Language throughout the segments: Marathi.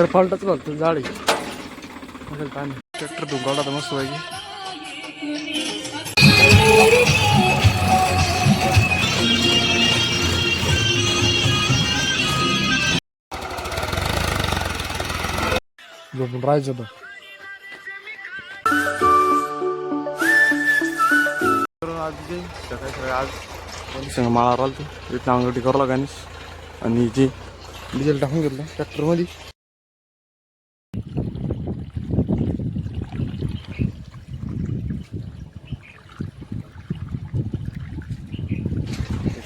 नांगर फालटाच घालतो जाळी पाणी ट्रॅक्टर धुंगावला तर मस्त पाहिजे. झोपून राहायचं तर आज सकाळी सकाळी आज माळा राहतो इथं अंगठी करावं लागानीस आणि जे डिझेल टाकून घेतलं ट्रॅक्टरमध्ये.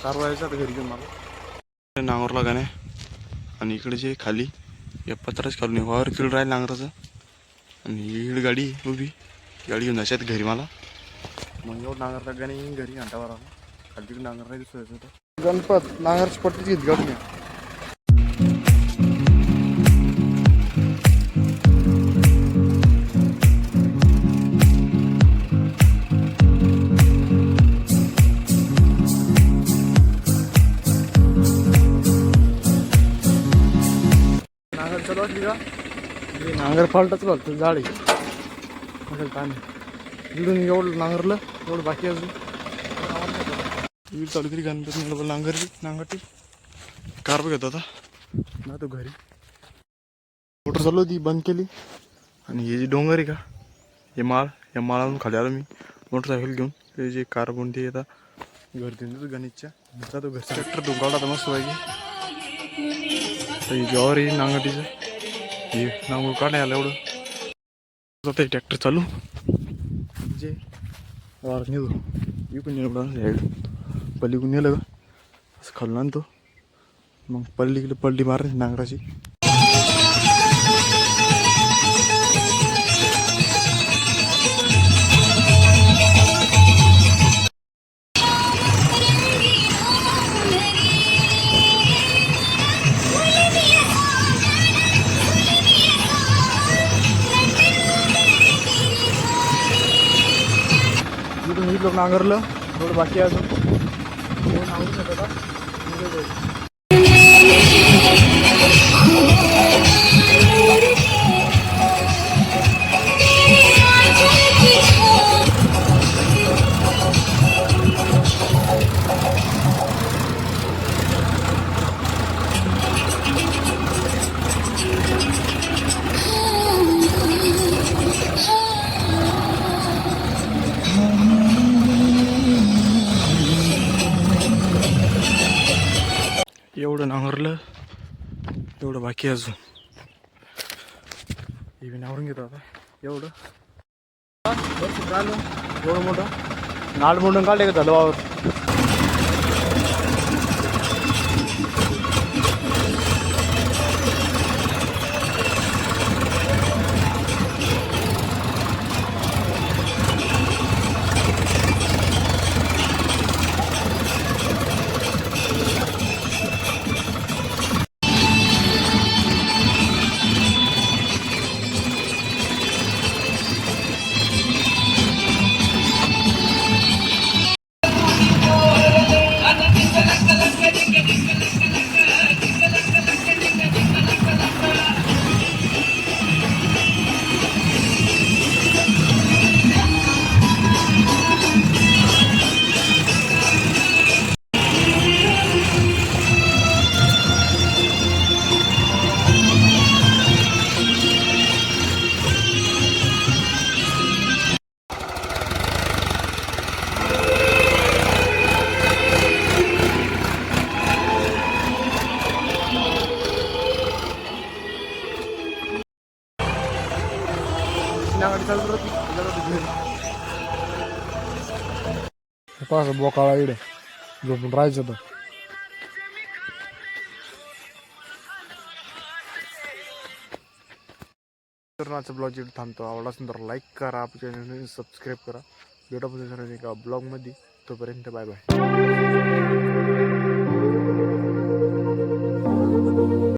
कारवायचं आता घरी घेऊन मला नांगरला गाणे आणि इकडे जे खाली या पत्राच खालून वावर किलो राहील नांगराचं आणि इकडे गाडी उभी गाडी घेऊन जायच्यात घरी मला. मग एवढं नांगर गाणे येईन घरी घंटावर आला खाली तिकडे नांगर नाही दिसत होतं. गणपत नांगरची पट्टीच घेत गाडी चालू असली का नांगर फालटाच घालतो जाळी पाणी इकडून एवढं नांगरलं एवढं बाकी अजून चालू केली गणपती नांगरटी कार घेतो आता ना तो घरी मोटर चालू होती बंद केली. आणि हे जे डोंगर आहे का हे माळ या माळावरून खाली आलो मी मोटरसायकल घेऊन. ते जे कार कोणती येतात घर देऊन देतो गणेशच्या जातो घरचा ट्रॅक्टर धुंगावला तर मस्त पाहिजे. तर ज्वावर येईल नांगरटीचं हे नांगूर काढण्यात आलं एवढं जातं आहे ट्रॅक्टर चालू जे वार नेतो इकडून एवढं साईड पल्लीकडून नेलं का असं खालून आणतो मग पल्लीकडे पलटी मार नांगराची. लोक नांगरलं थोडं बाकी अजून नांगरू शकता. एवढं नांगरलं एवढं बाकी अजून हे बी नांगरून घेतो आता एवढं झालं एवढं मोठं नाड मोडून काढले का झालं वावर. बोकाळा इकडे झोपून राहायचं तर माझा ब्लॉग इथे थांबतो. आवडला असेल तर लाईक करा, आपल्या चॅनल सबस्क्राईब करा. भेटा पुढे एका ब्लॉगमध्ये. तोपर्यंत बाय बाय.